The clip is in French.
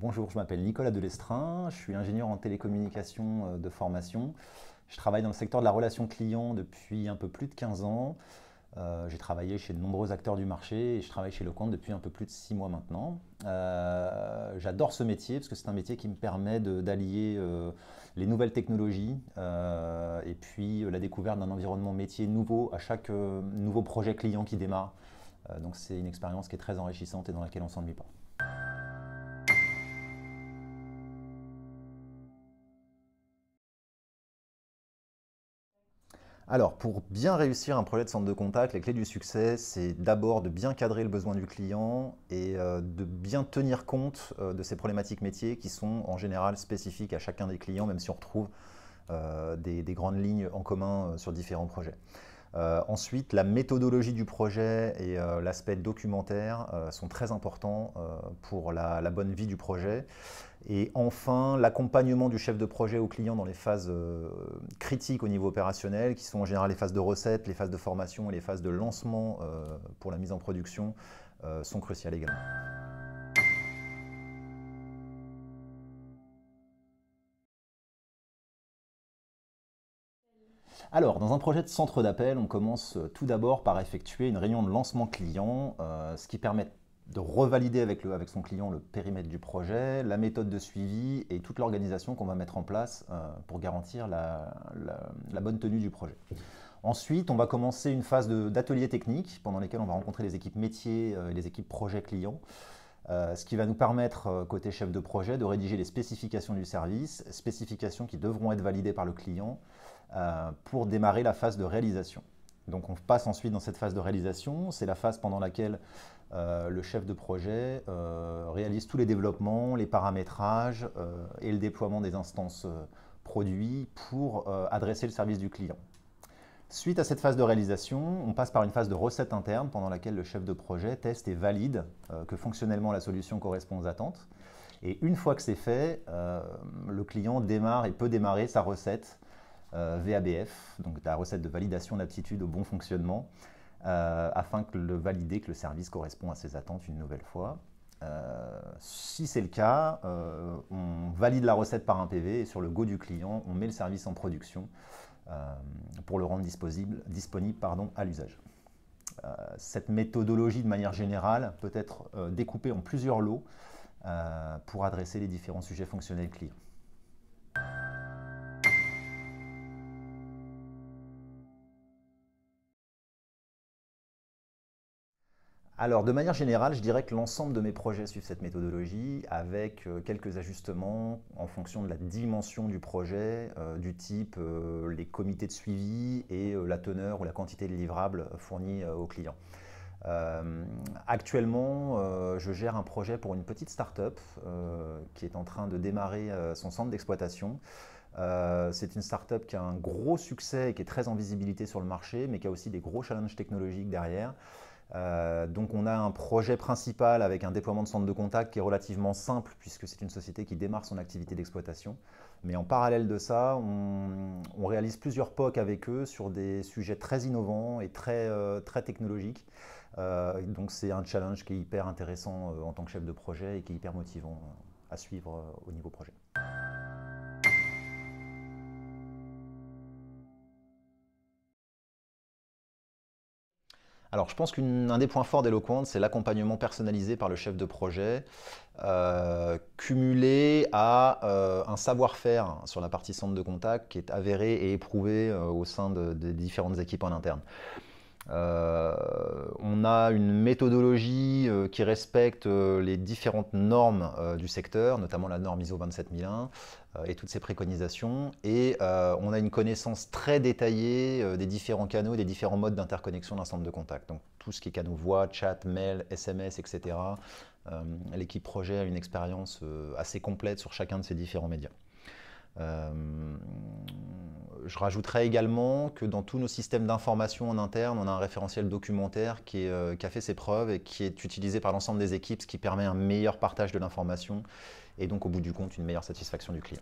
Bonjour, je m'appelle Nicolas Delestrin, je suis ingénieur en télécommunications de formation. Je travaille dans le secteur de la relation client depuis un peu plus de 15 ans. J'ai travaillé chez de nombreux acteurs du marché et je travaille chez Lecointe depuis un peu plus de 6 mois maintenant. J'adore ce métier parce que c'est un métier qui me permet d'allier les nouvelles technologies et puis la découverte d'un environnement métier nouveau à chaque nouveau projet client qui démarre. Donc c'est une expérience qui est très enrichissante et dans laquelle on ne s'ennuie pas. Alors, pour bien réussir un projet de centre de contact, les clés du succès, c'est d'abord de bien cadrer le besoin du client et de bien tenir compte de ces problématiques métiers qui sont en général spécifiques à chacun des clients, même si on retrouve des grandes lignes en commun sur différents projets. Ensuite, la méthodologie du projet et l'aspect documentaire sont très importants pour la bonne vie du projet. Et enfin, l'accompagnement du chef de projet au client dans les phases critiques au niveau opérationnel, qui sont en général les phases de recette, les phases de formation et les phases de lancement pour la mise en production, sont cruciales également. Alors, dans un projet de centre d'appel, on commence tout d'abord par effectuer une réunion de lancement client, ce qui permet de revalider avec son client le périmètre du projet, la méthode de suivi et toute l'organisation qu'on va mettre en place pour garantir la bonne tenue du projet. Ensuite, on va commencer une phase d'atelier technique pendant lesquels on va rencontrer les équipes métiers et les équipes projet client. Ce qui va nous permettre, côté chef de projet, de rédiger les spécifications du service, spécifications qui devront être validées par le client pour démarrer la phase de réalisation. Donc on passe ensuite dans cette phase de réalisation, c'est la phase pendant laquelle le chef de projet réalise tous les développements, les paramétrages et le déploiement des instances produits pour adresser le service du client. Suite à cette phase de réalisation, on passe par une phase de recette interne pendant laquelle le chef de projet teste et valide que fonctionnellement la solution correspond aux attentes. Et une fois que c'est fait, le client démarre et peut démarrer sa recette VABF, donc la recette de validation d'aptitude au bon fonctionnement, afin de valider que le service correspond à ses attentes une nouvelle fois. Si c'est le cas, on valide la recette par un PV et sur le go du client, on met le service en production pour le rendre disponible à l'usage. Cette méthodologie, de manière générale, peut être découpée en plusieurs lots pour adresser les différents sujets fonctionnels clients. Alors, de manière générale, je dirais que l'ensemble de mes projets suivent cette méthodologie avec quelques ajustements en fonction de la dimension du projet, du type les comités de suivi et la teneur ou la quantité de livrables fournis aux clients. Actuellement, je gère un projet pour une petite start-up qui est en train de démarrer son centre d'exploitation. C'est une start-up qui a un gros succès et qui est très en visibilité sur le marché, mais qui a aussi des gros challenges technologiques derrière. Donc on a un projet principal avec un déploiement de centre de contact qui est relativement simple puisque c'est une société qui démarre son activité d'exploitation. Mais en parallèle de ça, on réalise plusieurs POC avec eux sur des sujets très innovants et très technologiques. Donc c'est un challenge qui est hyper intéressant en tant que chef de projet et qui est hyper motivant à suivre au niveau projet. Alors, je pense qu'un des points forts d'Eloquent, c'est l'accompagnement personnalisé par le chef de projet, cumulé à un savoir-faire sur la partie centre de contact qui est avéré et éprouvé au sein des différentes équipes en interne. On a une méthodologie qui respecte les différentes normes du secteur, notamment la norme ISO 27001 et toutes ses préconisations. Et on a une connaissance très détaillée des différents canaux, des différents modes d'interconnexion d'un centre de contact. Donc tout ce qui est canaux voix, chat, mail, SMS, etc. L'équipe projet a une expérience assez complète sur chacun de ces différents médias. Je rajouterais également que dans tous nos systèmes d'information en interne, on a un référentiel documentaire qui a fait ses preuves et qui est utilisé par l'ensemble des équipes, ce qui permet un meilleur partage de l'information et donc au bout du compte une meilleure satisfaction du client.